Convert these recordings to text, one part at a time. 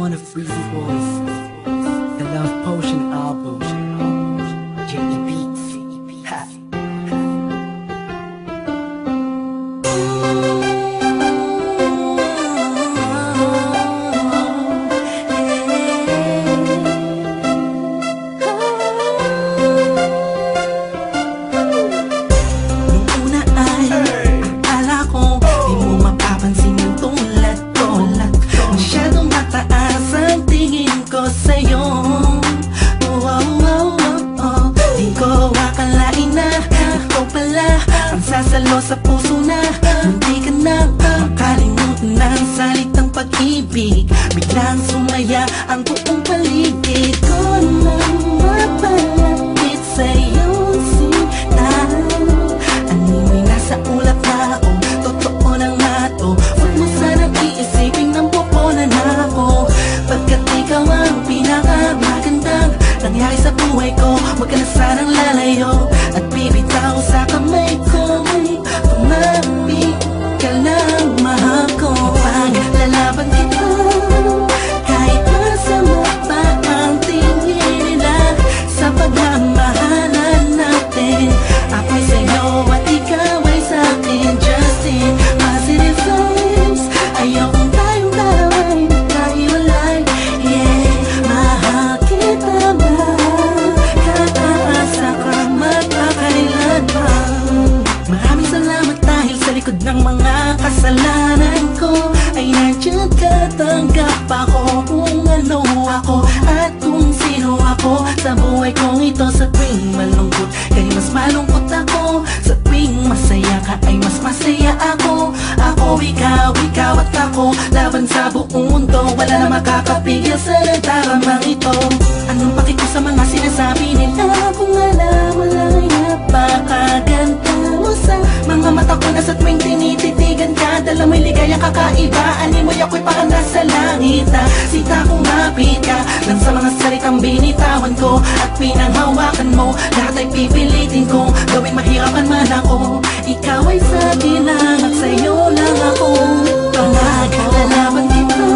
one of Freezy Boys, the Love Potion album, J.E. Beats. Ha. Nung una ay akala ko di mo mapapansin yung tulad ko. Masyadong mataas ang tingin ko sa'yo. Di ko akalain na ikaw pala ang sasalo sa puso na munti ka nang makalimutan ng salitang pag-ibig. Biglang sumaya ang buong paligid ko nang mapalapit sa'yo sinta. Animoy nasa ulap na ako, totoo lang na to. Huwag mo sanang iisipin nang pupunan ako, pagkat ikaw ang pinakamagandang nangyari sa buhay ko. Huwag ka na sanang lalayo at bibitaw sa kamay ko. Tumapit ka lang, mahal ko. Paglalaban kita kahit masama pa ang tingin nila sa pagmamahalan natin. Ako'y sa'yo at ikaw ay sa'kin. Just in positive vibes, ayokong tayong dalawa'y magkahiwalay. Yeah, mahal kita ba? Kataasa ka magkakailan pa. Maraming salamat dahil sa likod ng mga kasalanan ko ay nandiyan ka, tanggap ako kung ano ako at kung sino ako sa buhay kong ito. Sa tuwing malungkot kay mas malungkot ako, sa tuwing masaya ka ay mas masaya ako. Ako, ikaw at ako, laban sa buong mundo. Wala na makakapigil sa nagdaramang ito. Anong paki ko sa mga sinasabi nila kung alam mo lang ay napakaganda mo sa mga mata ko na sa tuwing tinititigan ka. Dala mo'y ligayang kakaiba, animoy ako'y parang nasa langit na sita kung mapit ka lang sa mga salitang binitawan ko at pinanghawakan mo. Lahat ay pipilitin kong gawing mahirapan man ako. Ikaw ay sa akin lang at sa'yo lang ako. Panaglalaban dito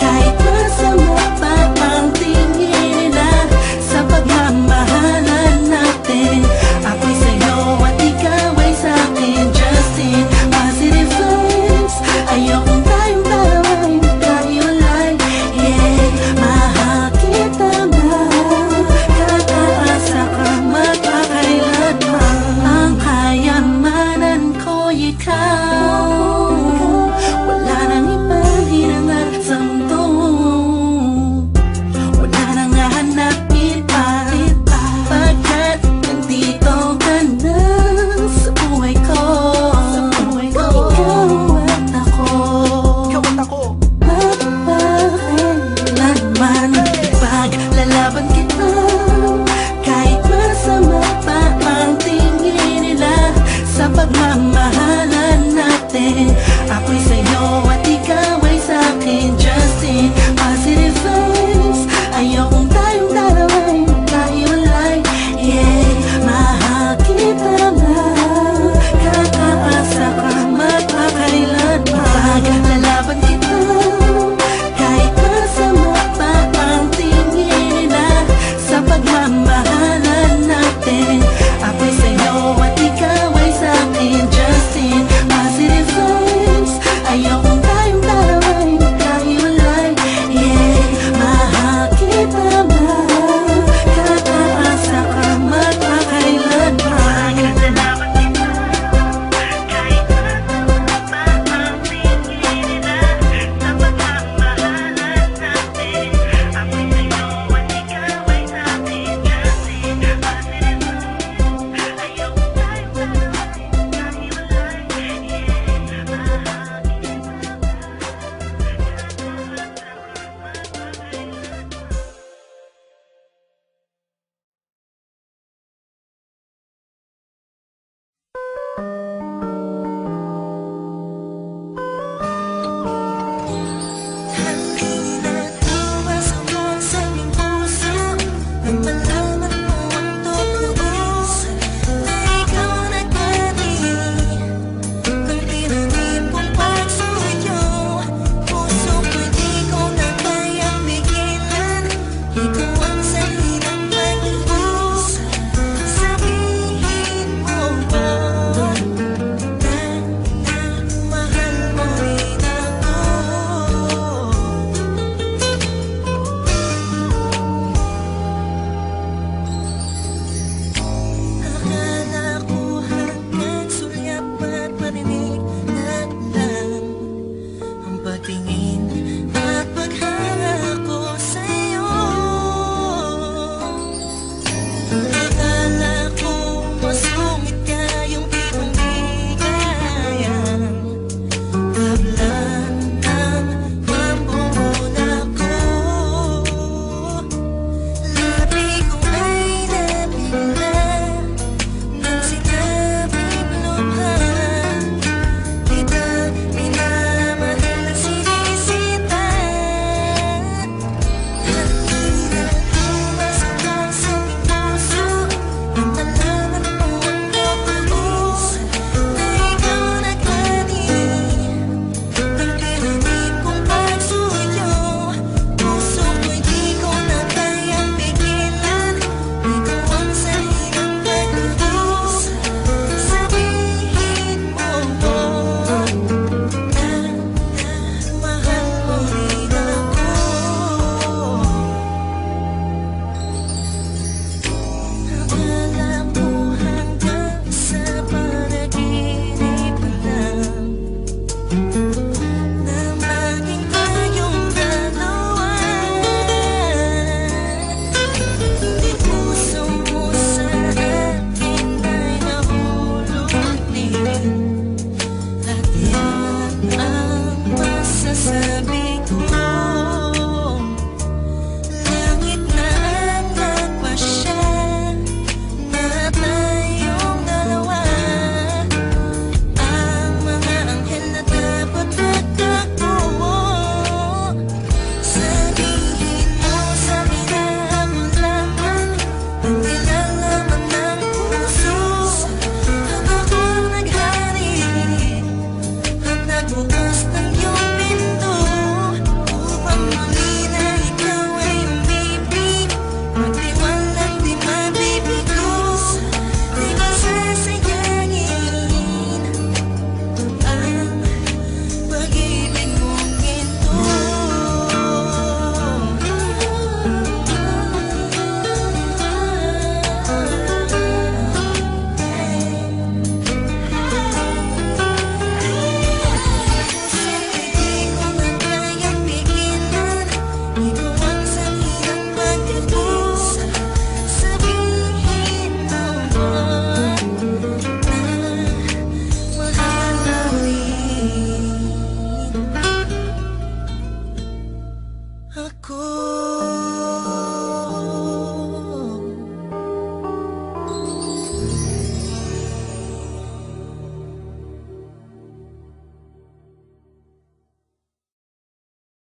kahit masama pa ang tingin nila sa pagmamahalan natin. Ako'y sa'yo at ikaw ay sa'kin. Just in positive vibes, ayokong tayong dalawa'y magkahiwalay. Yeah, mahal kita ba? Kataasa ka magkakailan pa. Ang kayamanan ko'y ikaw. sabi